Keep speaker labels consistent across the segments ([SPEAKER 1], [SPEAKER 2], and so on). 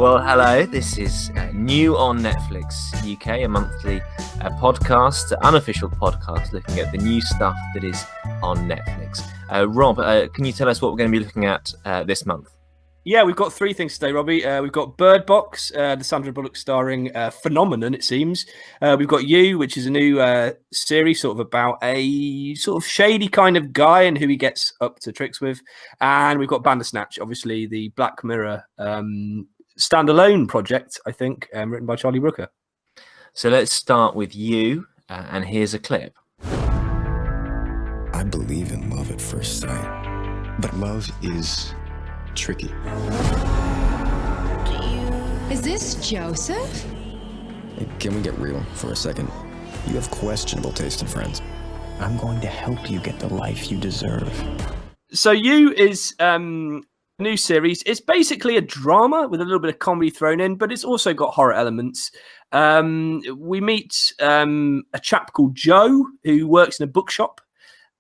[SPEAKER 1] Well, hello. This is new on Netflix UK, a monthly podcast, unofficial podcast, looking at the new stuff that is on Netflix. Rob, can you tell us what we're going to be looking at this month?
[SPEAKER 2] Yeah, we've got three things today, Robbie. We've got Bird Box, the Sandra Bullock starring phenomenon, it seems. We've got You, which is a new series sort of about a sort of shady kind of guy and who he gets up to tricks with. And we've got Bandersnatch, obviously the Black Mirror standalone project, I think, written by Charlie Brooker.
[SPEAKER 1] So let's start with You, and here's a clip.
[SPEAKER 3] I believe in love at first sight, but love is tricky.
[SPEAKER 4] Is this Joseph?
[SPEAKER 3] Hey, can we get real for a second? You have questionable taste in friends. I'm going to help you get the life you deserve.
[SPEAKER 2] So You is a new series. It's basically a drama with a little bit of comedy thrown in, but it's also got horror elements. We meet a chap called Joe who works in a bookshop,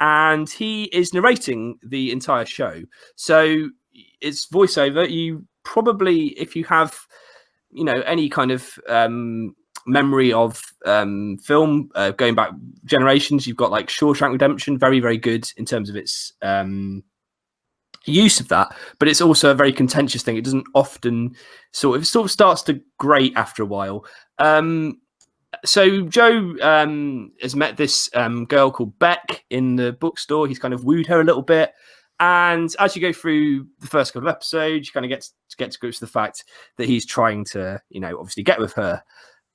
[SPEAKER 2] and he is narrating the entire show. So it's voiceover. You probably, if you have, any kind of memory of film going back generations, you've got like Shawshank Redemption, very, very good in terms of its use of that. But it's also a very contentious thing. It doesn't often sort of starts to grate after a while. So Joe has met this girl called Beck in the bookstore. He's kind of wooed her a little bit. And as you go through the first couple of episodes, you kind of get to grips with the fact that he's trying to, obviously get with her.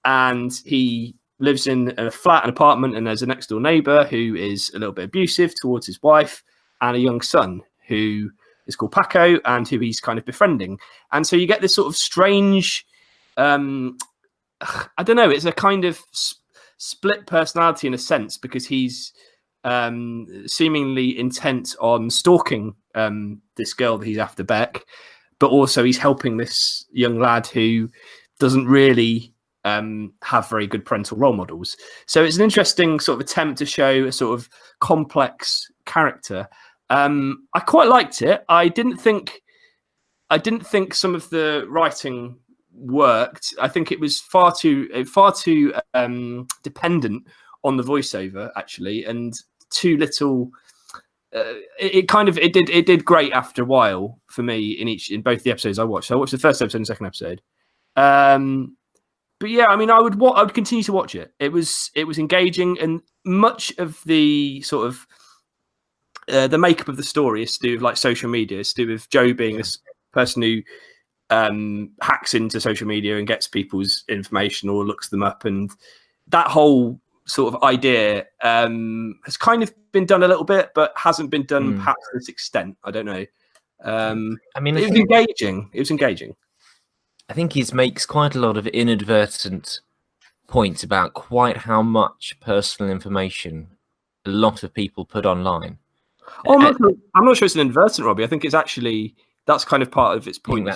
[SPEAKER 2] And he lives in a flat, an apartment, and there's a next door neighbor who is a little bit abusive towards his wife and a young son who is called Paco and who he's kind of befriending. And so you get this sort of strange, I don't know, it's a kind of split personality in a sense, because he's seemingly intent on stalking this girl that he's after, Beck, but also he's helping this young lad who doesn't really have very good parental role models. So it's an interesting sort of attempt to show a sort of complex character. I quite liked it. I didn't think some of the writing worked. I think it was far too dependent on the voiceover, actually, and too little. It did great after a while for me in both the episodes I watched. So I watched the first episode and the second episode. But yeah, I mean, I would continue to watch it. It was engaging, and much of the sort of the makeup of the story is to do with like social media. It's to do with Joe being this person who hacks into social media and gets people's information or looks them up, and that whole sort of idea has kind of been done a little bit, but hasn't been done perhaps to this extent. I don't know. I mean, it was engaging. It was engaging.
[SPEAKER 1] I think he makes quite a lot of inadvertent points about quite how much personal information a lot of people put online.
[SPEAKER 2] Oh, I'm not sure it's an inadvertent, Robbie. I think it's actually, that's kind of part of its point.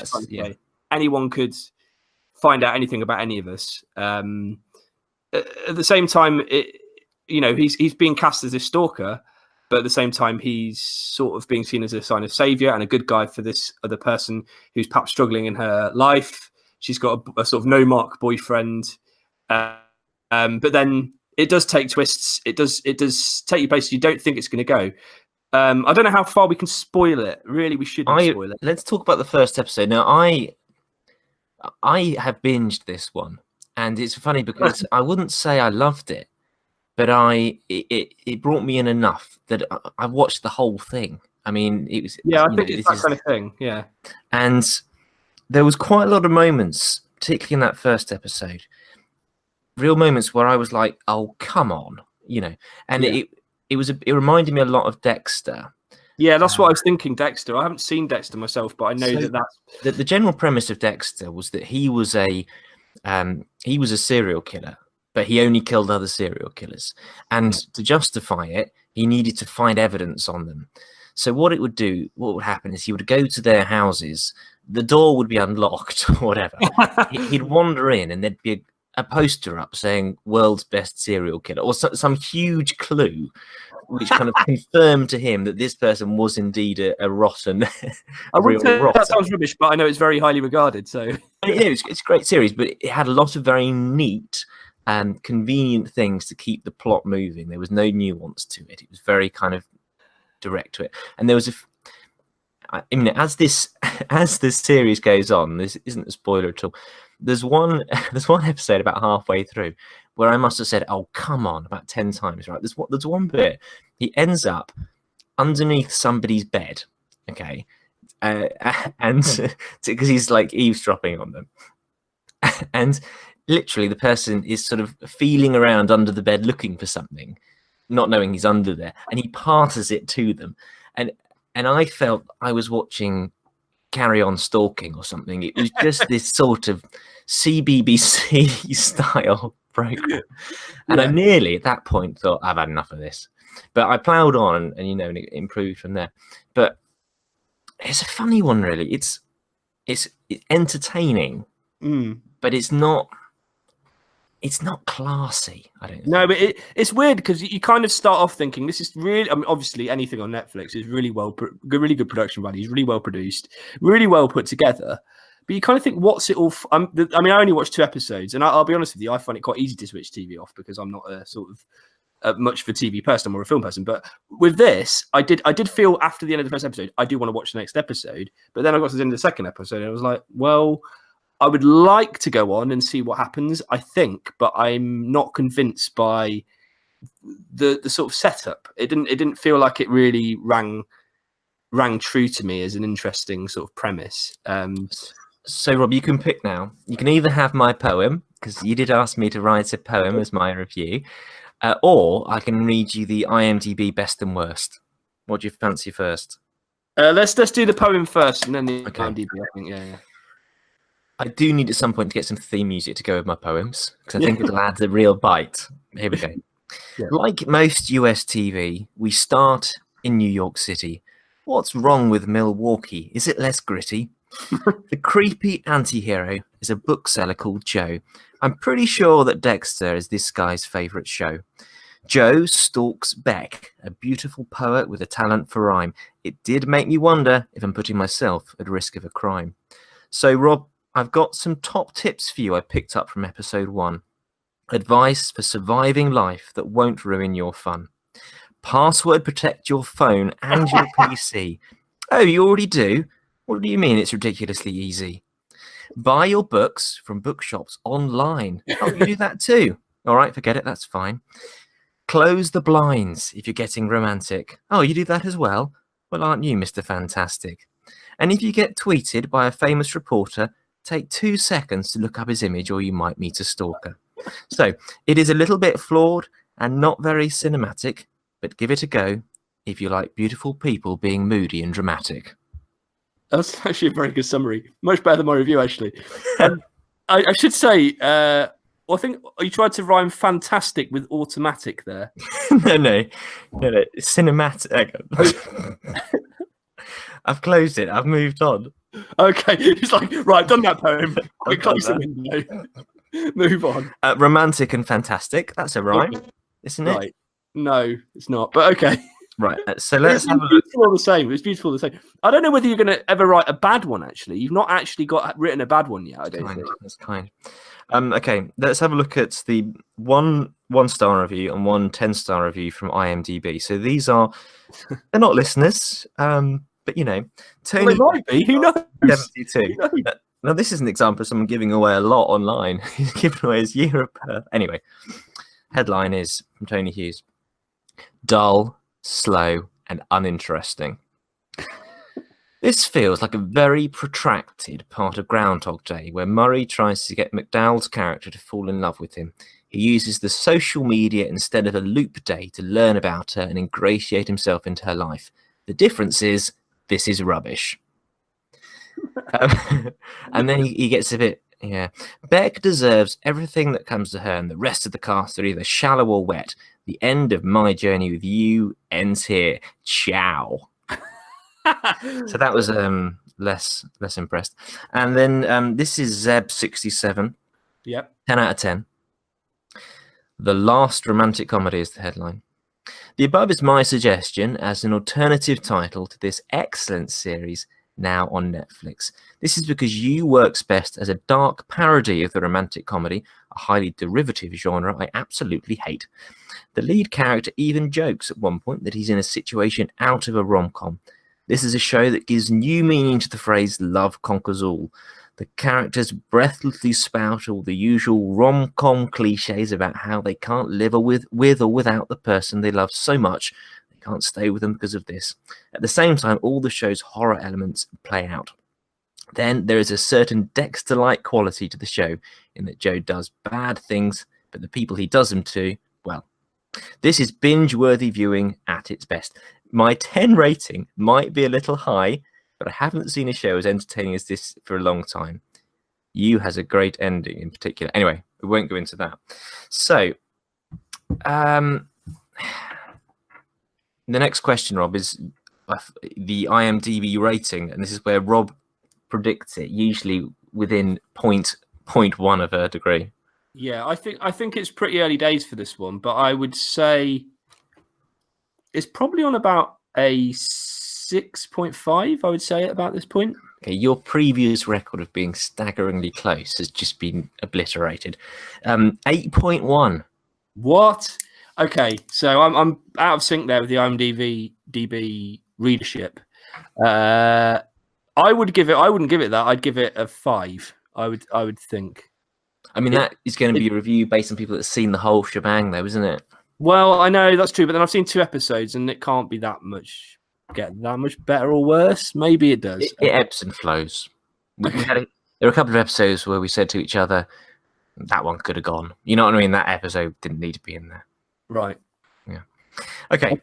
[SPEAKER 2] Anyone could find out anything about any of us. At the same time, he's being cast as this stalker, but at the same time, he's sort of being seen as a sign of savior and a good guy for this other person who's perhaps struggling in her life. She's got a sort of no-mark boyfriend, but then it does take twists. It does take you places you don't think it's going to go. I don't know how far we can spoil it. Really, we shouldn't spoil it.
[SPEAKER 1] Let's talk about the first episode. Now, I have binged this one. And it's funny because I wouldn't say I loved it, but it brought me in enough that I watched the whole thing. I mean, it was
[SPEAKER 2] I think it's that kind of thing. Yeah,
[SPEAKER 1] and there was quite a lot of moments, particularly in that first episode, real moments where I was like, "Oh, come on," and it reminded me a lot of Dexter.
[SPEAKER 2] Yeah, that's what I was thinking. Dexter. I haven't seen Dexter myself, but I know that's
[SPEAKER 1] the general premise of Dexter was that he was a serial killer, but he only killed other serial killers. And to justify it, he needed to find evidence on them. So what would happen is he would go to their houses, the door would be unlocked or whatever. He'd wander in and there'd be a poster up saying world's best serial killer or some huge clue which kind of confirmed to him that this person was indeed a rotten,
[SPEAKER 2] I wouldn't say
[SPEAKER 1] rotter.
[SPEAKER 2] that sounds rubbish, but I know it's very highly regarded. So
[SPEAKER 1] it's a great series, but it had a lot of very neat and convenient things to keep the plot moving. There was no nuance to it. It was very kind of direct to it, and there was I mean, as this series goes on, this isn't a spoiler at all. There's one episode about halfway through where I must have said, "Oh, come on," about 10 times. Right? There's one bit he ends up underneath somebody's bed, okay, and because he's like eavesdropping on them, and literally the person is sort of feeling around under the bed looking for something, not knowing he's under there, and he passes it to them, and I felt I was watching Carry On Stalking or something. It was just this sort of CBBC style program, and I nearly at that point thought I've had enough of this, but I ploughed on and and it improved from there. But it's a funny one, really. It's entertaining, but it's not classy. I don't think.
[SPEAKER 2] No, but it's weird because you kind of start off thinking this is really. I mean, obviously, anything on Netflix is really really good production value, really well produced, really well put together. But you kind of think, what's it all? I mean, I only watched 2 episodes, and I'll be honest with you, I find it quite easy to switch TV off because I'm not a sort of much of a TV person. I'm more a film person. But with this, I did feel after the end of the first episode, I do want to watch the next episode. But then I got to the end of the second episode, and I was like, well, I would like to go on and see what happens, I think, but I'm not convinced by the sort of setup. It didn't feel like it really rang true to me as an interesting sort of premise.
[SPEAKER 1] So, Rob, you can pick now. You can either have my poem, because you did ask me to write a poem as my review, or I can read you the IMDb best and worst. What do you fancy first?
[SPEAKER 2] Let's do the poem first, and then the IMDb. I think, yeah.
[SPEAKER 1] I do need at some point to get some theme music to go with my poems, because I think it'll add a real bite. Here we go. Yeah. Like most US TV, we start in New York City. What's wrong with Milwaukee? Is it less gritty? The creepy anti-hero is a bookseller called Joe. I'm pretty sure that Dexter is this guy's favourite show. Joe stalks Beck, a beautiful poet with a talent for rhyme. It did make me wonder if I'm putting myself at risk of a crime. So, Rob, I've got some top tips for you I picked up from episode 1. Advice for surviving life that won't ruin your fun. Password protect your phone and your PC. Oh, you already do? What do you mean it's ridiculously easy? Buy your books from bookshops online. Oh, you do that too? All right, forget it, that's fine. Close the blinds if you're getting romantic. Oh, you do that as well? Well, aren't you, Mr. Fantastic? And if you get tweeted by a famous reporter, take 2 seconds to look up his image or you might meet a stalker. So, it is a little bit flawed and not very cinematic, but give it a go if you like beautiful people being moody and dramatic.
[SPEAKER 2] That's actually a very good summary. Much better than my review, actually. I should say, I think you tried to rhyme fantastic with automatic there.
[SPEAKER 1] No. Cinematic. I've closed it. I've moved on.
[SPEAKER 2] Okay. It's like, right, I've done that poem. Quick, close the window. Move on.
[SPEAKER 1] Romantic and fantastic. That's a rhyme, isn't it?
[SPEAKER 2] Right. No, it's not. But okay.
[SPEAKER 1] Right. So let's have a look.
[SPEAKER 2] Beautiful the same. It's beautiful the same. I don't know whether you're going to ever write a bad one, actually. You've not actually written a bad one yet, I don't think.
[SPEAKER 1] That's kind. Okay, let's have a look at the one 1-star review and one 10-star review from IMDb. So these are, they're not listeners, but you know, Tony.
[SPEAKER 2] Well, they might be. Who knows?
[SPEAKER 1] 72. Who knows? Now, this is an example of someone giving away a lot online. He's giving away his year of birth. Anyway, headline is from Tony Hughes: dull, slow, and uninteresting. This feels like a very protracted part of Groundhog Day, where Murray tries to get McDowell's character to fall in love with him. He uses the social media instead of a loop day to learn about her and ingratiate himself into her life. The difference is, this is rubbish. And then he gets a bit, Beck deserves everything that comes to her, and the rest of the cast are either shallow or wet. The end of my journey with you ends here. Ciao. So that was less impressed. And then this is Zeb67.
[SPEAKER 2] Yep.
[SPEAKER 1] 10 out of 10. The last romantic comedy is the headline. The above is my suggestion as an alternative title to this excellent series now on Netflix. This is because You works best as a dark parody of the romantic comedy, a highly derivative genre I absolutely hate. The lead character even jokes at one point that he's in a situation out of a rom-com. This is a show that gives new meaning to the phrase love conquers all. The characters breathlessly spout all the usual rom-com cliches about how they can't live with or without the person they love so much they can't stay with them because of this. At the same time, all the show's horror elements play out. Then there is a certain Dexter-like quality to the show in that Joe does bad things, but the people he does them to, well, this is binge-worthy viewing at its best. My 10 rating might be a little high, but I haven't seen a show as entertaining as this for a long time. You has a great ending in particular. Anyway, we won't go into that. So, the next question, Rob, is the IMDb rating, and this is where Rob predicts it, usually within 0.1 of a degree.
[SPEAKER 2] Yeah, I think it's pretty early days for this one, but I would say it's probably on about a 6.5, I would say, at about this point.
[SPEAKER 1] Okay, your previous record of being staggeringly close has just been obliterated. 8.1.
[SPEAKER 2] What? Okay, so I'm out of sync there with the IMDb readership. I wouldn't give it that. I'd give it a 5. I would think.
[SPEAKER 1] I mean, that is going to be a review based on people that have seen the whole shebang, though, isn't it?
[SPEAKER 2] Well, I know that's true, but then I've seen 2 episodes, and it can't be that much better or worse. Maybe it does.
[SPEAKER 1] It ebbs and flows. There were a couple of episodes where we said to each other, that one could have gone. You know what I mean? That episode didn't need to be in there.
[SPEAKER 2] Right.
[SPEAKER 1] Yeah. Okay.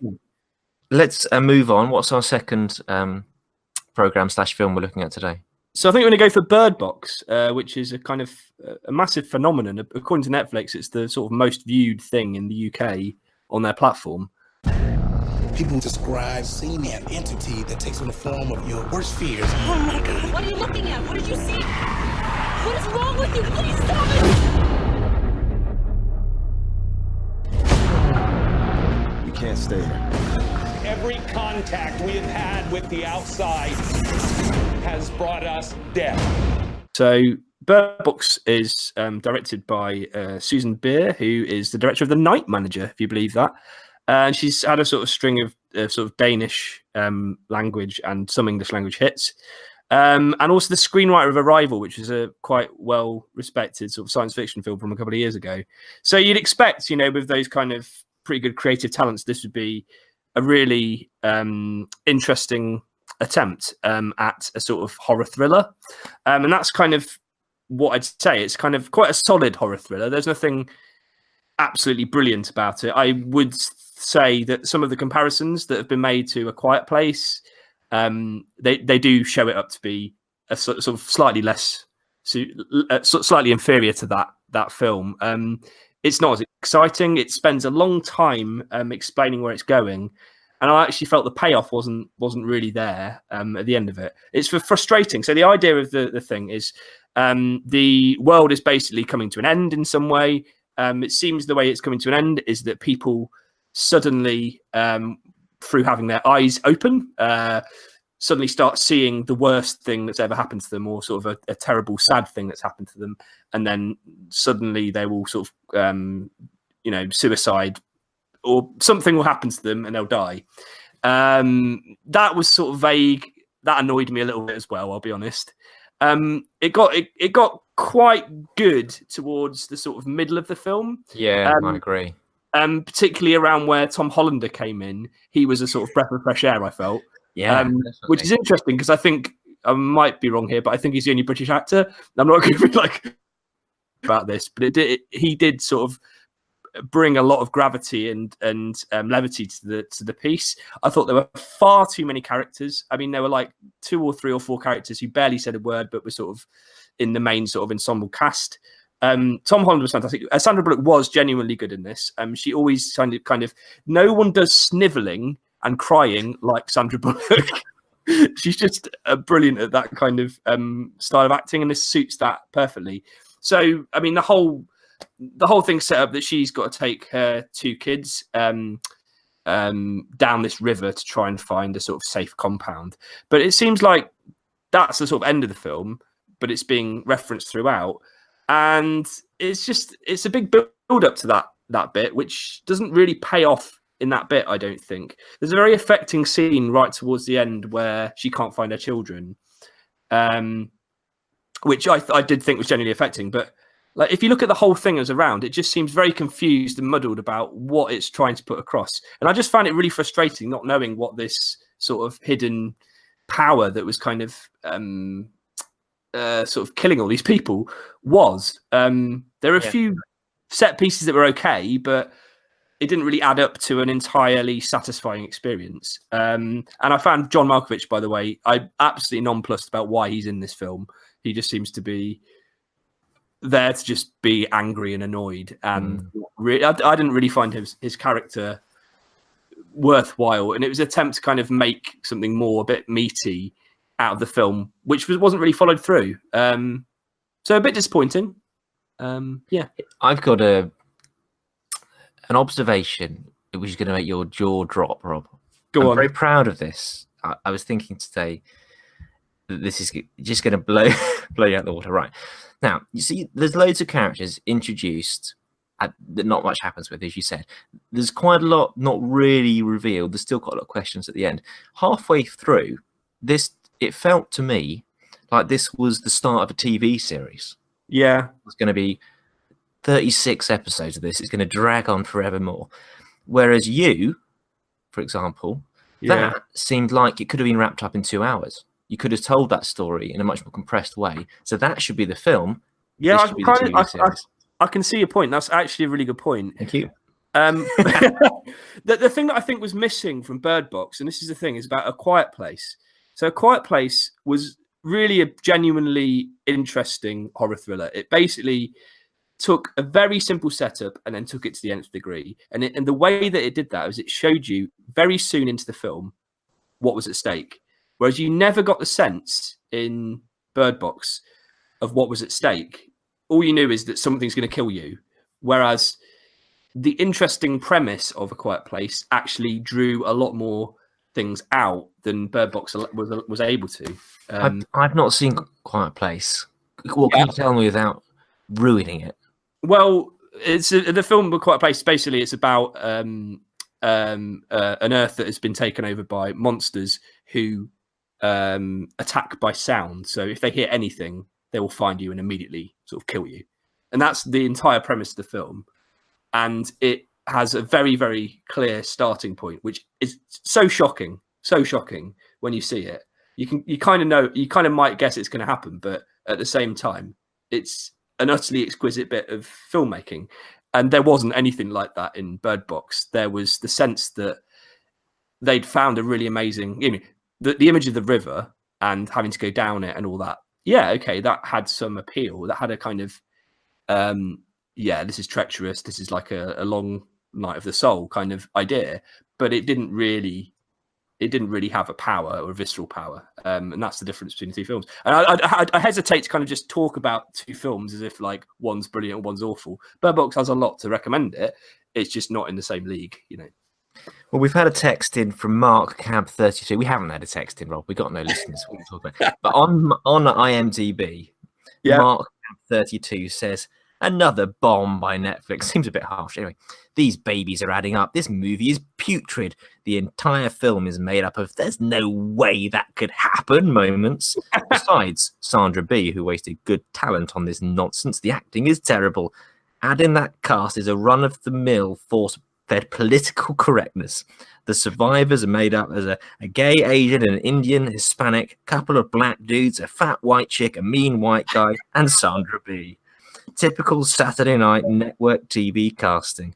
[SPEAKER 1] Let's move on. What's our second program/film we're looking at today?
[SPEAKER 2] So I think we're going to go for Bird Box, which is a kind of a massive phenomenon. According to Netflix, it's the sort of most viewed thing in the UK on their platform.
[SPEAKER 5] People describe seeing an entity that takes on the form of your worst fears.
[SPEAKER 6] Oh my God, what are you looking at? What did you see? What is wrong with you? Please stop it!
[SPEAKER 3] You can't stay here.
[SPEAKER 7] Every contact we have had with the outside has brought us death.
[SPEAKER 2] So Bird Box is directed by Susan Beer, who is the director of The Night Manager, if you believe that. And she's had a sort of string of sort of Danish language and some English language hits. And also the screenwriter of Arrival, which is a quite well-respected sort of science fiction film from a couple of years ago. So you'd expect, with those kind of pretty good creative talents, this would be a really interesting attempt at a sort of horror thriller. And that's kind of what I'd say. It's kind of quite a solid horror thriller. There's nothing absolutely brilliant about it. I would say that some of the comparisons that have been made to A Quiet Place, they do show it up to be a sort of slightly less, slightly inferior to that film. It's not as exciting. It spends a long time explaining where it's going, and I actually felt the payoff wasn't really there at the end of it. It's frustrating. So the idea of the thing is the world is basically coming to an end in some way. It seems the way it's coming to an end is that people suddenly, through having their eyes open, suddenly start seeing the worst thing that's ever happened to them, or sort of a terrible, sad thing that's happened to them. And then suddenly they will sort of, suicide, or something will happen to them and they'll die. That was sort of vague. That annoyed me a little bit as well, I'll be honest. It got quite good towards the sort of middle of the film.
[SPEAKER 1] Yeah, I agree.
[SPEAKER 2] Particularly around where Tom Hollander came in. He was a sort of breath of fresh air, I felt.
[SPEAKER 1] Yeah,
[SPEAKER 2] which is interesting because I think I might be wrong here, but I think he's the only British actor. I'm not going to be like about this, but he did sort of bring a lot of gravity and levity to the piece. I thought there were far too many characters. I mean, there were like 2 or 3 or 4 characters who barely said a word, but were sort of in the main sort of ensemble cast. Tom Holland was fantastic. Sandra Bullock was genuinely good in this. She always kind of no one does sniveling and crying like Sandra Bullock. She's just brilliant at that kind of style of acting, and this suits that perfectly. So, I mean, the whole thing's set up that she's got to take her 2 kids down this river to try and find a sort of safe compound. But it seems like that's the sort of end of the film, but it's being referenced throughout. And it's a big build up to that bit, which doesn't really pay off in that bit, I don't think. There's a very affecting scene right towards the end where she can't find her children, which I did think was genuinely affecting. But like, if you look at the whole thing as around, it just seems very confused and muddled about what it's trying to put across. And I just found it really frustrating not knowing what this sort of hidden power that was kind of sort of killing all these people was. There are a few set pieces that were okay, but it didn't really add up to an entirely satisfying experience. And I found John Malkovich, by the way, I'm absolutely nonplussed about why he's in this film. He just seems to be there to just be angry and annoyed. And I didn't really find his character worthwhile. And it was an attempt to kind of make something more a bit meaty out of the film, which wasn't really followed through. So a bit disappointing.
[SPEAKER 1] I've got an observation which is going to make your jaw drop, Rob.
[SPEAKER 2] Go on.
[SPEAKER 1] I'm very proud of this. I was thinking today that this is just going to blow you out the water. Right. Now, you see, there's loads of characters introduced that not much happens with, as you said. There's quite a lot not really revealed. There's still quite a lot of questions at the end. Halfway through, it felt to me like this was the start of a TV series.
[SPEAKER 2] Yeah.
[SPEAKER 1] It's going to be 36 episodes of this. It's going to drag on forevermore. Whereas you, for example, that seemed like it could have been wrapped up in 2 hours. You could have told that story in a much more compressed way. So that should be the film.
[SPEAKER 2] Yeah, I can see your point. That's actually a really good point.
[SPEAKER 1] Thank you.
[SPEAKER 2] The thing that I think was missing from Bird Box, and this is the thing, is about A Quiet Place. So A Quiet Place was really a genuinely interesting horror thriller. It basically took a very simple setup and then took it to the nth degree. And the way that it did that was it showed you very soon into the film what was at stake. Whereas you never got the sense in Bird Box of what was at stake. All you knew is that something's going to kill you. Whereas the interesting premise of A Quiet Place actually drew a lot more things out than Bird Box was able to.
[SPEAKER 1] I've not seen Quiet Place. What can you tell me without ruining it?
[SPEAKER 2] Well, it's the film A Quiet Place. Basically, it's about an Earth that has been taken over by monsters who attack by sound. So if they hear anything, they will find you and immediately sort of kill you. And that's the entire premise of the film. And it has a very, very clear starting point, which is so shocking when you see it. You kind of know, you kind of might guess it's going to happen, but at the same time, it's an utterly exquisite bit of filmmaking. And there wasn't anything like that in Bird Box. There was the sense that they'd found a really amazing, the image of the river and having to go down it and all that. Yeah, okay, that had some appeal. That had a kind of, this is treacherous. This is like a long night of the soul kind of idea. But it didn't really have a power or a visceral power. And that's the difference between the two films. And I hesitate to kind of just talk about two films as if like one's brilliant and one's awful. Bird Box has a lot to recommend it. It's just not in the same league,
[SPEAKER 1] Well, we've had a text in from Mark Cab 32. We haven't had a text in, Rob. We've got no listeners. What are we talking about? But on IMDb, Mark Cab 32 says, another bomb by Netflix. Seems a bit harsh. Anyway, these babies are adding up. This movie is putrid. The entire film is made up of there's no way that could happen moments. Besides, Sandra Bee, who wasted good talent on this nonsense, the acting is terrible. Adding that cast is a run-of-the-mill force-fed political correctness. The survivors are made up as a gay Asian, an Indian, Hispanic, couple of black dudes, a fat white chick, a mean white guy, and Sandra Bee. Typical Saturday night network TV casting.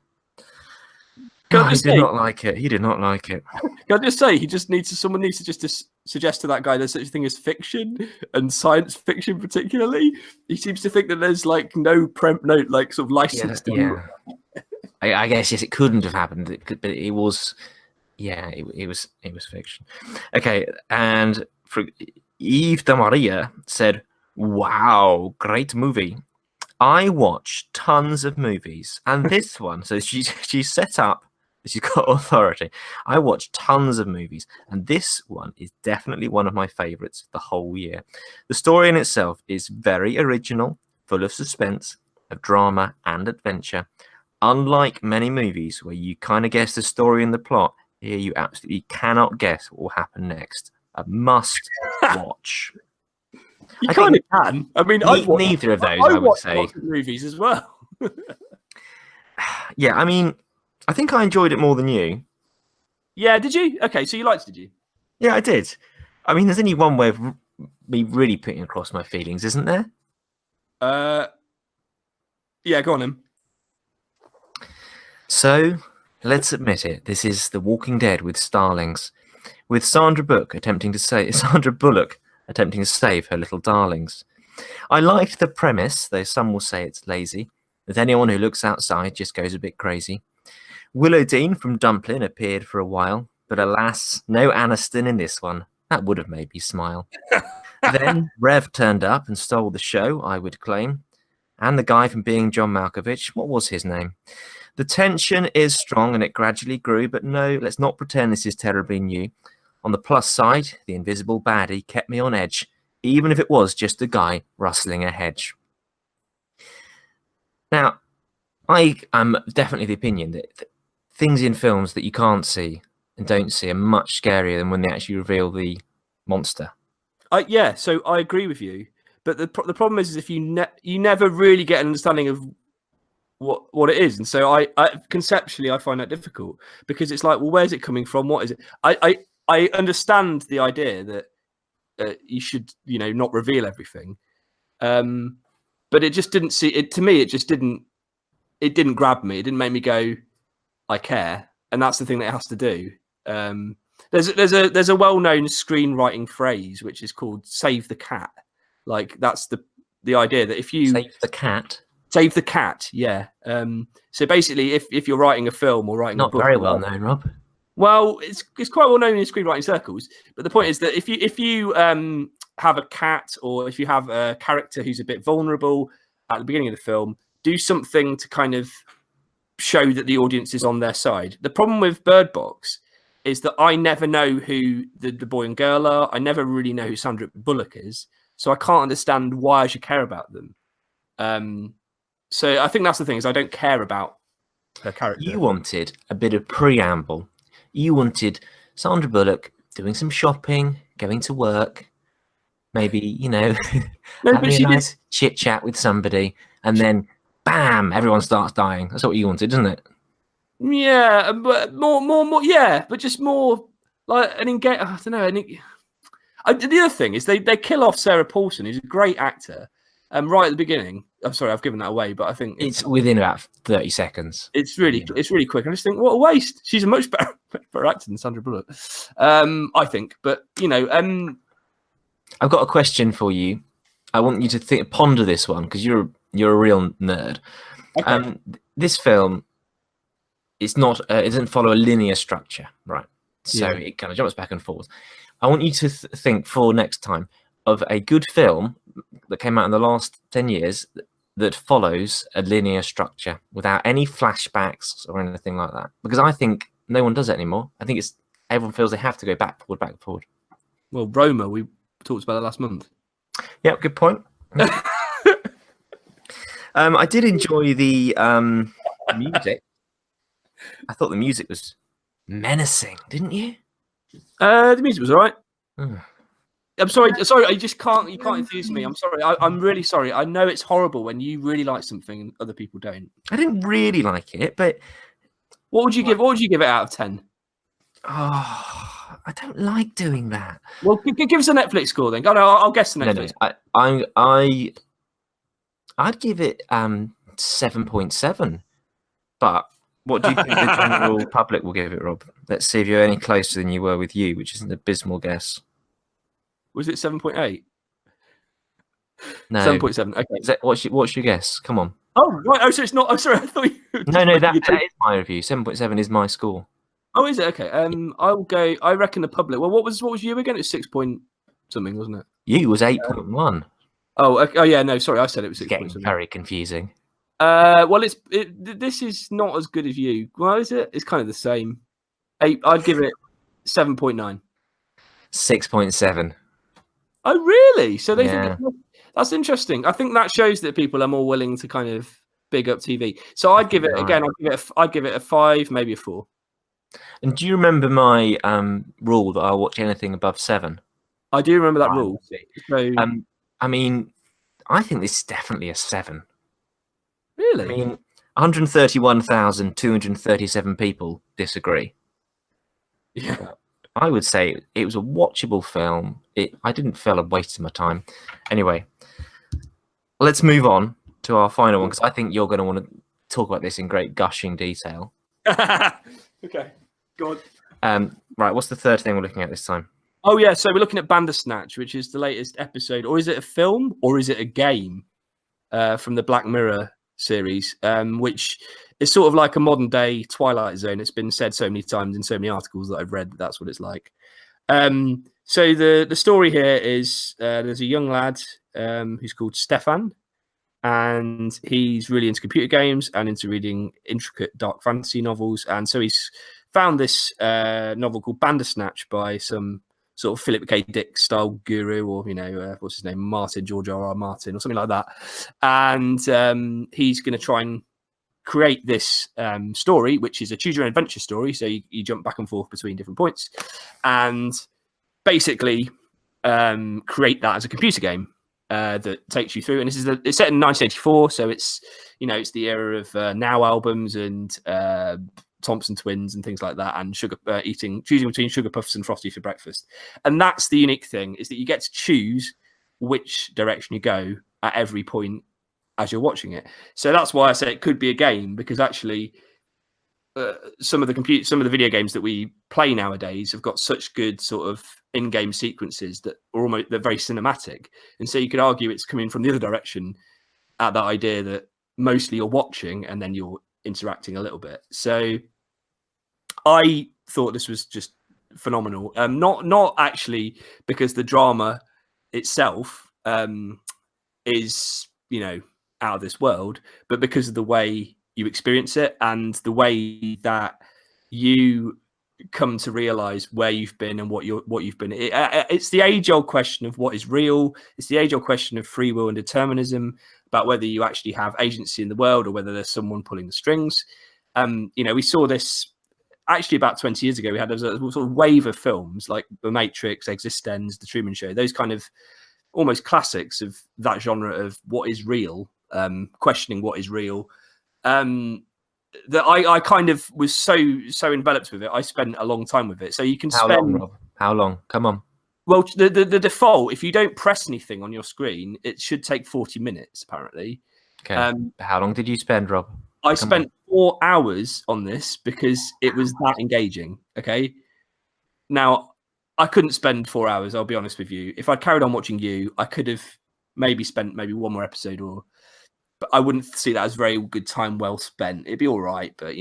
[SPEAKER 1] He did not like it. He did not like it.
[SPEAKER 2] Can I just say, someone needs to just suggest to that guy there's such a thing as fiction and science fiction particularly. He seems to think that there's like no sort of license.
[SPEAKER 1] I guess yes, it couldn't have happened, but it was. Yeah, it was fiction. Okay, and for Eve de Maria said, "Wow, great movie. I watch tons of movies, and this one." So she set up She's got authority. I watch tons of movies, and this one is definitely one of my favorites the whole year. The story in itself is very original, full of suspense, of drama and adventure. Unlike many movies where you kind of guess the story and the plot, here you absolutely cannot guess what will happen next. A must watch.
[SPEAKER 2] You kind of can. I mean,
[SPEAKER 1] neither of those, I would say.
[SPEAKER 2] Lots of movies as well.
[SPEAKER 1] Yeah, I mean, I think I enjoyed it more than you.
[SPEAKER 2] Yeah, did you? Okay, so you liked it, did you?
[SPEAKER 1] Yeah, I did. I mean, there's only one way of me really putting across my feelings, isn't there?
[SPEAKER 2] Yeah, go on then.
[SPEAKER 1] So, let's admit it. This is The Walking Dead with Starlings, with Sandra Bullock attempting to save her little darlings. I liked the premise, though some will say it's lazy, that anyone who looks outside just goes a bit crazy. Willow Dean from Dumpling appeared for a while, but alas, no Aniston in this one. That would have made me smile. Then Rev turned up and stole the show, I would claim. And the guy from Being John Malkovich, what was his name? The tension is strong and it gradually grew, but no, let's not pretend this is terribly new. On the plus side, the invisible baddie kept me on edge, even if it was just a guy rustling a hedge. Now, I am definitely the opinion that things in films that you can't see and don't see are much scarier than when they actually reveal the monster.
[SPEAKER 2] Yeah, so I agree with you. But the problem is if you never really get an understanding of what it is, and so I conceptually I find that difficult because it's like, well, where's it coming from? What is it? I understand the idea that you should not reveal everything, but it just didn't see it to me. It just didn't grab me. It didn't make me go, I care, and that's the thing that it has to do. There's a well-known screenwriting phrase which is called "save the cat." Like that's the idea that if you
[SPEAKER 1] save the cat.
[SPEAKER 2] Save the cat, yeah. So basically, if you're writing a film or writing a book,
[SPEAKER 1] not very well known, Rob.
[SPEAKER 2] Well, it's quite well known in screenwriting circles. But the point is that if you have a cat or if you have a character who's a bit vulnerable at the beginning of the film, do something to kind of show that the audience is on their side. The problem with Bird Box is that I never know who the boy and girl are. I never really know who Sandra Bullock is, so I can't understand why I should care about them. So I think that's the thing is I don't care about her character.
[SPEAKER 1] You wanted a bit of preamble. You wanted Sandra Bullock doing some shopping, going to work, maybe, having a nice chit chat with somebody, and then bam, everyone starts dying. That's what you wanted, isn't it?
[SPEAKER 2] Yeah, but more, yeah, but just more like an engage. I don't know. The other thing is they kill off Sarah Paulson, who's a great actor. Right at the beginning. I'm sorry, I've given that away, but I think
[SPEAKER 1] it's within about 30 seconds.
[SPEAKER 2] It's really quick. I just think, what a waste. She's a much better actor than Sandra Bullock, I think. But
[SPEAKER 1] I've got a question for you. I want you to ponder this one because you're a real nerd. Okay. This film, it doesn't follow a linear structure, right? So it kind of jumps back and forth. I want you to think for next time of a good film that came out in the last 10 years that follows a linear structure without any flashbacks or anything like that. Because I think no one does it anymore. I think everyone feels they have to go back and forward.
[SPEAKER 2] Well, Roma, we talked about it last month.
[SPEAKER 1] Yeah, good point. I did enjoy the music. I thought the music was menacing, didn't you?
[SPEAKER 2] The music was all right. I'm sorry. I just can't. You can't enthuse me. I'm sorry. I'm really sorry. I know it's horrible when you really like something and other people don't.
[SPEAKER 1] I didn't really like it, but
[SPEAKER 2] what would you give? What would you give it out of 10?
[SPEAKER 1] Oh, I don't like doing that.
[SPEAKER 2] Well, give us a Netflix score then. I'll guess the Netflix.
[SPEAKER 1] No, I'd give it 7.7. But what do you think the general public will give it, Rob? Let's see if you're any closer than you were with You, which is an abysmal guess.
[SPEAKER 2] Was it 7.8?
[SPEAKER 1] No.
[SPEAKER 2] 7.7. Okay.
[SPEAKER 1] What's your guess? Come on.
[SPEAKER 2] Oh, right. Oh, so it's not. I'm sorry. I thought you.
[SPEAKER 1] No, that is my review. 7.7 is my score.
[SPEAKER 2] Oh, is it? Okay. I'll go. I reckon the public. Well, what was you again? It was 6 point something, wasn't it?
[SPEAKER 1] You was 8.1.
[SPEAKER 2] Oh, okay. Oh, yeah. No, sorry. I said it was 6
[SPEAKER 1] Getting
[SPEAKER 2] point something.
[SPEAKER 1] very confusing.
[SPEAKER 2] Well, this is not as good as you. Well, is it? It's kind of the same. I'd give it 7.9.
[SPEAKER 1] 6.7.
[SPEAKER 2] Oh, really? So they
[SPEAKER 1] Yeah.
[SPEAKER 2] think that's interesting. I think that shows that people are more willing to kind of big up TV. So I'd give it again. I'd give it a 5, maybe a 4.
[SPEAKER 1] And do you remember my rule that I'll watch anything above 7?
[SPEAKER 2] I do remember that rule. So
[SPEAKER 1] I mean, I think this is definitely a 7.
[SPEAKER 2] really,
[SPEAKER 1] I mean, 131,237 people disagree.
[SPEAKER 2] yeah.
[SPEAKER 1] I would say it was a watchable film. I didn't feel a waste of my time. Anyway, let's move on to our final one, because I think you're going to want to talk about this in great gushing detail.
[SPEAKER 2] Okay, go on.
[SPEAKER 1] Right, what's the third thing we're looking at this time?
[SPEAKER 2] Oh yeah, so we're looking at Bandersnatch, which is the latest episode, or is it a film, or is it a game from the Black Mirror series, which is sort of like a modern day Twilight Zone. It's been said so many times in so many articles that I've read that that's what it's like. So the story here is there's a young lad who's called Stefan, and he's really into computer games and into reading intricate dark fantasy novels. And so he's found this novel called Bandersnatch by some sort of Philip K. Dick style guru, or what's his name, George R. Martin, or something like that. And he's going to try and create this story, which is a choose your own adventure story. So you jump back and forth between different points, and basically create that as a computer game that takes you through. And it's set in 1984, so it's it's the era of Now albums and Thompson Twins and things like that, and choosing between sugar puffs and frosty for breakfast. And that's the unique thing, is that you get to choose which direction you go at every point as you're watching it. So that's why I say it could be a game, because actually some of the video games that we play nowadays have got such good sort of in-game sequences that are they're very cinematic. And so you could argue it's coming from the other direction, at that idea that mostly you're watching and then you're interacting a little bit. So I thought this was just phenomenal. Not actually because the drama itself is out of this world, but because of the way you experience it and the way that you come to realize where you've been and what you've been. It's the age-old question of what is real. It's the age-old question of free will and determinism, about whether you actually have agency in the world or whether there's someone pulling the strings. We saw this actually about 20 years ago. We had a sort of wave of films like The Matrix, Existenz, The Truman Show, those kind of almost classics of that genre of what is real, questioning what is real. That I kind of was so enveloped with it. I spent a long time with it. So you can
[SPEAKER 1] How long, Rob? How long? Come on.
[SPEAKER 2] Well, the default, if you don't press anything on your screen, it should take 40 minutes, apparently.
[SPEAKER 1] Okay. How long did you spend, Rob?
[SPEAKER 2] I spent 4 hours on this because it was that engaging. Okay. Now, I couldn't spend 4 hours, I'll be honest with you. If I'd carried on watching you, I could have maybe spent one more episode, but I wouldn't see that as very good time well spent. It'd be all right, but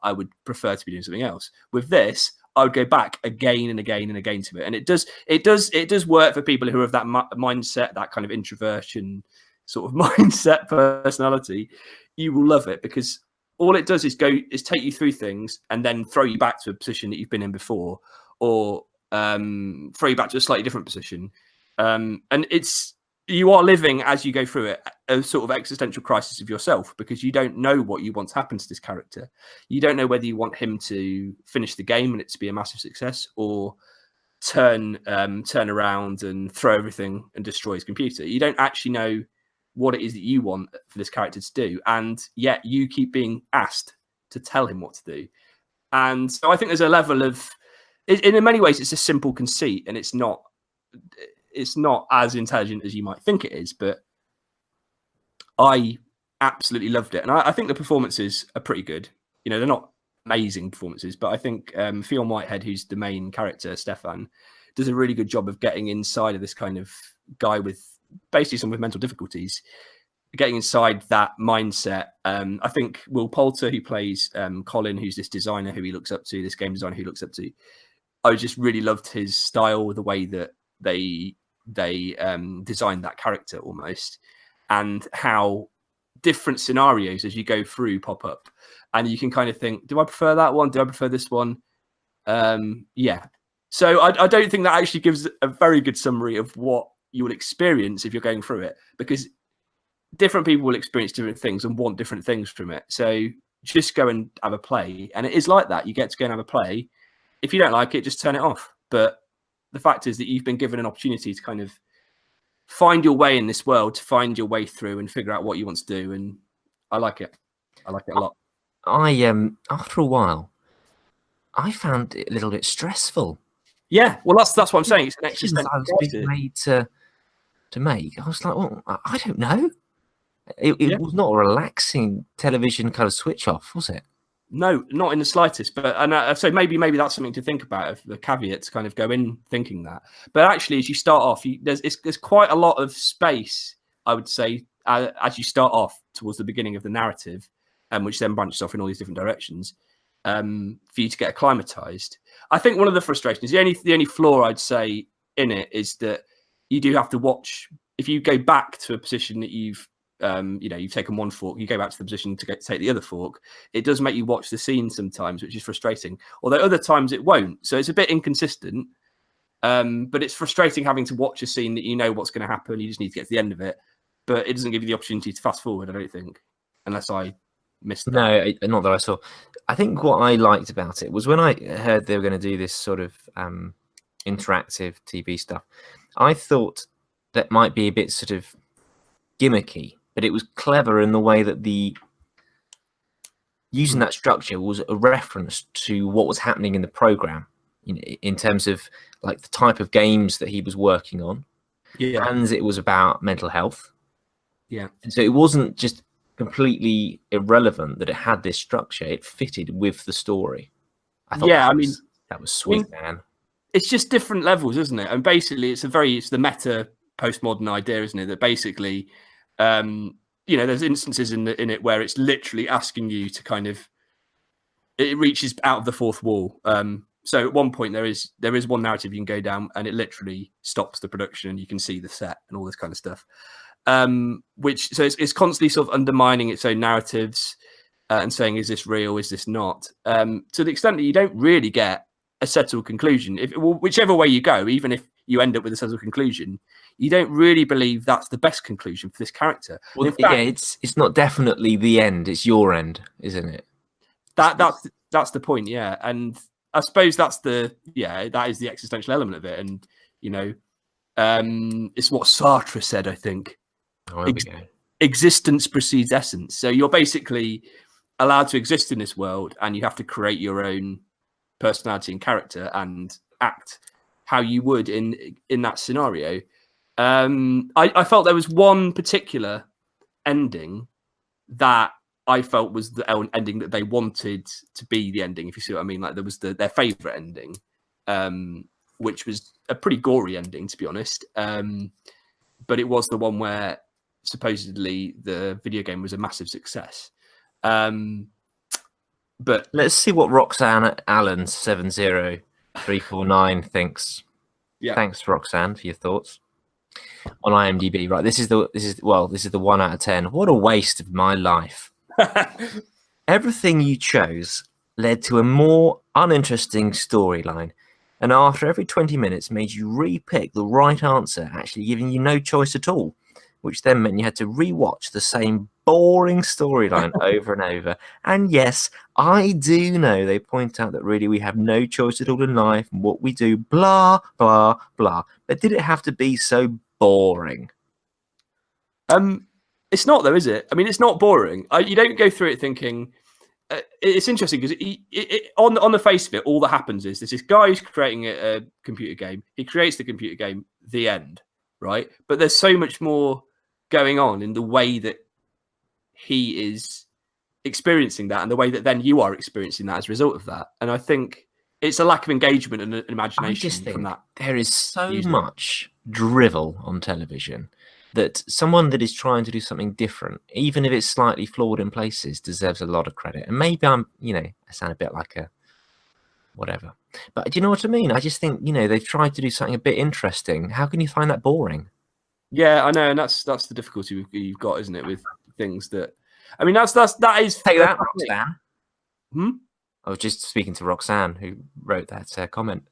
[SPEAKER 2] I would prefer to be doing something else. With this, I would go back again and again and again to it, and it does work for people who have that mindset, that kind of introversion sort of mindset, personality. You will love it, because all it does is take you through things and then throw you back to a position that you've been in before, or throw you back to a slightly different position, and you are living, as you go through it, a sort of existential crisis of yourself, because you don't know what you want to happen to this character. You don't know whether you want him to finish the game and it to be a massive success, or turn around and throw everything and destroy his computer. You don't actually know what it is that you want for this character to do, and yet you keep being asked to tell him what to do. And so I think there's a level of, in many ways, it's a simple conceit, and it's not as intelligent as you might think it is, but I absolutely loved it. And I think the performances are pretty good. They're not amazing performances, but I think Fionn Whitehead, who's the main character, Stefan, does a really good job of getting inside of this kind of guy with basically someone with mental difficulties, getting inside that mindset. I think Will Poulter, who plays Colin, who's this designer who he looks up to, this game designer who he looks up to, I just really loved his style, the way that they designed that character almost, and how different scenarios as you go through pop up, and you can kind of think, do I prefer that one? Do I prefer this one? Yeah. So I don't think that actually gives a very good summary of what you will experience if you're going through it, because different people will experience different things and want different things from it. So just go and have a play. And it is like that. You get to go and have a play. If you don't like it, just turn it off. But the fact is that you've been given an opportunity to kind of find your way in this world, to find your way through and figure out what you want to do. And I like it. I like it a lot.
[SPEAKER 1] After a while, I found it a little bit stressful.
[SPEAKER 2] Yeah, well, that's what I'm saying. It's an
[SPEAKER 1] Decisions
[SPEAKER 2] existential
[SPEAKER 1] I was being
[SPEAKER 2] crisis.
[SPEAKER 1] made to make. I was like, well, I don't know. It was not a relaxing television kind of switch off, was it?
[SPEAKER 2] No, not in the slightest. But so maybe that's something to think about. If the caveat to kind of go in thinking that. But actually, as you start off, there's quite a lot of space, I would say, as you start off towards the beginning of the narrative, which then branches off in all these different directions, for you to get acclimatized. I think one of the frustrations, the only flaw I'd say in it is that you do have to watch. If you go back to a position that you've taken one fork, you go back to the position to take the other fork. It does make you watch the scene sometimes, which is frustrating. Although other times it won't, so it's a bit inconsistent. But it's frustrating having to watch a scene that you know what's going to happen. You just need to get to the end of it, but it doesn't give you the opportunity to fast forward. I don't think, unless I missed that.
[SPEAKER 1] No, not that I saw. I think what I liked about it was when I heard they were going to do this sort of interactive TV stuff, I thought that might be a bit sort of gimmicky, but it was clever in the way that using that structure was a reference to what was happening in the program, in terms of like the type of games that he was working on.
[SPEAKER 2] Yeah.
[SPEAKER 1] And it was about mental health.
[SPEAKER 2] Yeah.
[SPEAKER 1] And so it wasn't just completely irrelevant that it had this structure. It fitted with the story. I thought that was sweet, man.
[SPEAKER 2] It's just different levels, isn't it? And basically it's the meta postmodern idea, isn't it? That basically there's instances in it where it's literally asking you to kind of, it reaches out of the fourth wall. So at one point there is one narrative you can go down and it literally stops the production and you can see the set and all this kind of stuff. It's constantly sort of undermining its own narratives and saying, is this real? Is this not? To the extent that you don't really get a settled conclusion. Whichever way you go, even if you end up with a settled conclusion, you don't really believe that's the best conclusion for this character.
[SPEAKER 1] Well, in fact, it's not definitely the end. It's your end, isn't it?
[SPEAKER 2] That's the point, yeah. And I suppose that is the existential element of it. And it's what Sartre said, I think.
[SPEAKER 1] Oh, here we go.
[SPEAKER 2] Existence precedes essence. So you're basically allowed to exist in this world, and you have to create your own personality and character and act how you would in that scenario. I felt there was one particular ending that I felt was the ending that they wanted to be the ending, if you see what I mean. Like there was their favorite ending, which was a pretty gory ending, to be honest. But it was the one where supposedly the video game was a massive success. But
[SPEAKER 1] let's see what Roxanne Allen 70349 thinks.
[SPEAKER 2] Yeah.
[SPEAKER 1] Thanks, Roxanne, for your thoughts on IMDb. Right, this is the 1 out of 10. What a waste of my life. Everything you chose led to a more uninteresting storyline, and after every 20 minutes made you re-pick the right answer, actually giving you no choice at all, which then meant you had to re-watch the same boring storyline over and over. And yes, I do know they point out that really we have no choice at all in life and what we do, blah, blah, blah. But did it have to be so boring?
[SPEAKER 2] It's not, though, is it? I mean, it's not boring. You don't go through it thinking... it's interesting because on the face of it, all that happens is there's this guy who's creating a computer game. He creates the computer game, the end, right? But there's so much more going on in the way that he is experiencing that and the way that then you are experiencing that as a result of that. And I think it's a lack of engagement and imagination from that.
[SPEAKER 1] There is so much drivel on television that someone that is trying to do something different, even if it's slightly flawed in places, deserves a lot of credit. And maybe I sound a bit like a whatever. But do you know what I mean? I just think, they've tried to do something a bit interesting. How can you find that boring?
[SPEAKER 2] Yeah, I know. And that's the difficulty you've got, isn't it, with things that. I mean, that is
[SPEAKER 1] Take that, Roxanne.
[SPEAKER 2] Hmm?
[SPEAKER 1] I was just speaking to Roxanne, who wrote that comment.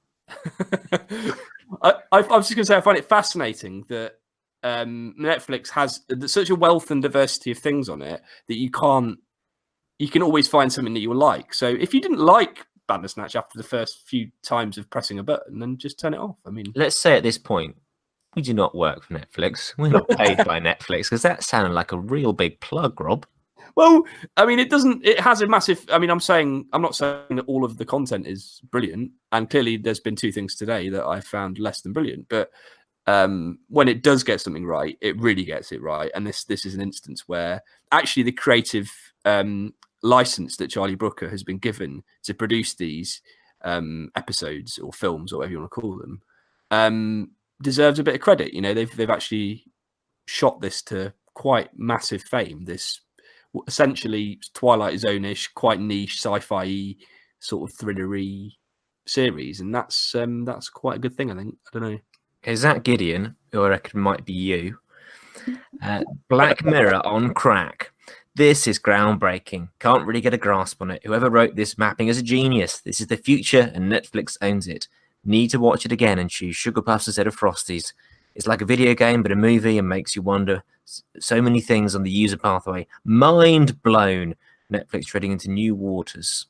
[SPEAKER 2] I was just going to say, I find it fascinating that Netflix has such a wealth and diversity of things on it that you can always find something that you will like. So if you didn't like Bandersnatch after the first few times of pressing a button, then just turn it off. I mean,
[SPEAKER 1] Let's say at this point, we do not work for Netflix. We're not paid by Netflix, because that sounded like a real big plug, Rob.
[SPEAKER 2] well, I mean, it has a massive. I mean, I'm not saying that all of the content is brilliant, and clearly there's been 2 things today that I found less than brilliant. But when it does get something right, it really gets it right. And this is an instance where actually the creative license that Charlie Brooker has been given to produce these episodes or films or whatever you want to call them deserves a bit of credit. You know, they've actually shot this to quite massive fame. This essentially Twilight Zone-ish, quite niche sci-fi sort of thrillery series, and that's quite a good thing, I think. I don't know.
[SPEAKER 1] Okay, Zach Gideon, who I reckon might be you. Black Mirror on crack. This is groundbreaking. Can't really get a grasp on it. Whoever wrote this mapping is a genius. This is the future, and Netflix owns it. Need to watch it again and choose Sugar Puffs instead of Frosties. It's like a video game, but a movie, and makes you wonder so many things on the user pathway. Mind blown. Netflix treading into new waters.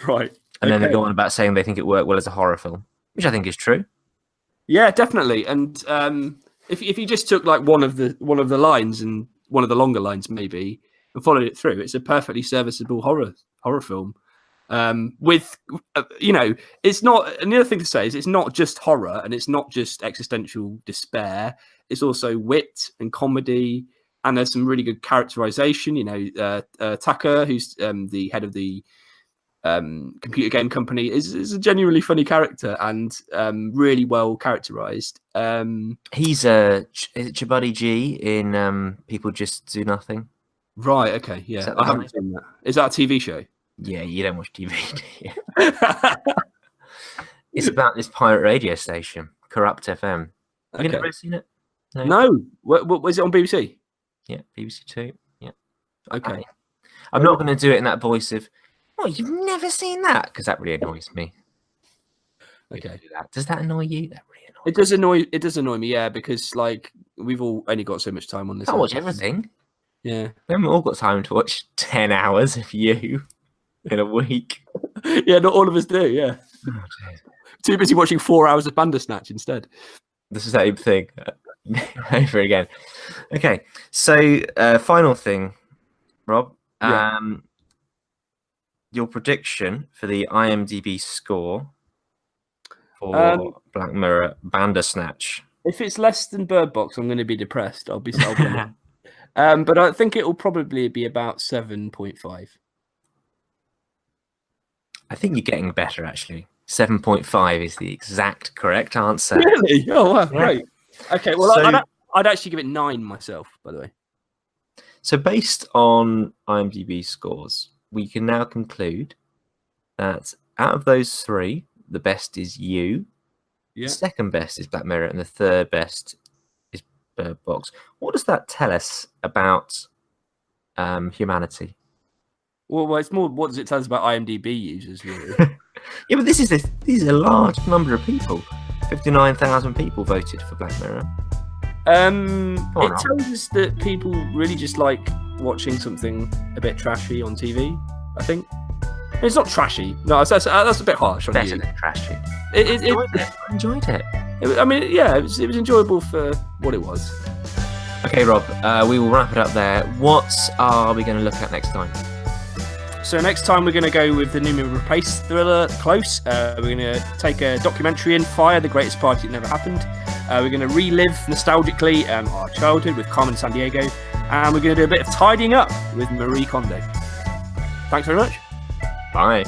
[SPEAKER 2] Right.
[SPEAKER 1] And then they go on about saying they think it worked well as a horror film, which I think is true.
[SPEAKER 2] Yeah, definitely. And if you just took like one of the lines and one of the longer lines maybe and followed it through, it's a perfectly serviceable horror film. With it's not. And the other thing to say is it's not just horror and it's not just existential despair. It's also wit and comedy, and there's some really good characterization. You know, Tucker, who's the head of the computer game company, is a genuinely funny character and really well characterized.
[SPEAKER 1] He's is it Chabuddy G in People Just Do Nothing?
[SPEAKER 2] Right. Okay. Yeah, I haven't seen that. Is that a TV show?
[SPEAKER 1] Yeah, you don't watch TV, do you? It's about this pirate radio station, Corrupt FM. Have you never seen it?
[SPEAKER 2] No. What was it on BBC?
[SPEAKER 1] Yeah, BBC Two. Yeah.
[SPEAKER 2] Okay.
[SPEAKER 1] I'm not going to do it in that voice of, "Oh, you've never seen that," because that really annoys me.
[SPEAKER 2] Okay.
[SPEAKER 1] Does that annoy you? That really annoys
[SPEAKER 2] It does annoy me, yeah, because like we've all only got so much time on this.
[SPEAKER 1] I can't watch everything.
[SPEAKER 2] Yeah.
[SPEAKER 1] We haven't all got time to watch 10 hours of you in a week.
[SPEAKER 2] Yeah, not all of us do, yeah.
[SPEAKER 1] Oh,
[SPEAKER 2] too busy watching 4 hours of Bandersnatch instead.
[SPEAKER 1] The same thing over again. Okay, so final thing, Rob.
[SPEAKER 2] Yeah.
[SPEAKER 1] Your prediction for the IMDb score for Black Mirror Bandersnatch.
[SPEAKER 2] If it's less than Bird Box, I'm going to be depressed. I'll be but I think it will probably be about 7.5.
[SPEAKER 1] I think you're getting better, actually. 7.5 is the exact correct answer.
[SPEAKER 2] Really? Oh, wow,
[SPEAKER 1] Yeah.
[SPEAKER 2] great. Okay, well,
[SPEAKER 1] So-
[SPEAKER 2] I'd actually give it 9 myself, by the way.
[SPEAKER 1] So based on IMDb scores, we can now conclude that out of those 3, the best is You,
[SPEAKER 2] Yeah.
[SPEAKER 1] the second best is Black Mirror, and the third best is Bird Box. What does that tell us about humanity?
[SPEAKER 2] Well, it's more. What does it tell us about IMDb users? Really?
[SPEAKER 1] Yeah, but this is a large number of people. 59,000 people voted for Black Mirror.
[SPEAKER 2] It tells us that people really just like watching something a bit trashy on TV. I think it's not trashy. No, that's a bit harsh on
[SPEAKER 1] Better
[SPEAKER 2] you.
[SPEAKER 1] than trashy.
[SPEAKER 2] I
[SPEAKER 1] Enjoyed it.
[SPEAKER 2] I mean, yeah, it was enjoyable for what it was.
[SPEAKER 1] Okay, Rob, we will wrap it up there. What are we going to look at next time?
[SPEAKER 2] So next time we're going to go with the Newman Rapace thriller Close. We're going to take a documentary in, Fire, the Greatest Party That Never Happened. We're going to relive nostalgically our childhood with Carmen Sandiego. And we're going to do a bit of tidying up with Marie Kondo. Thanks very much.
[SPEAKER 1] Bye.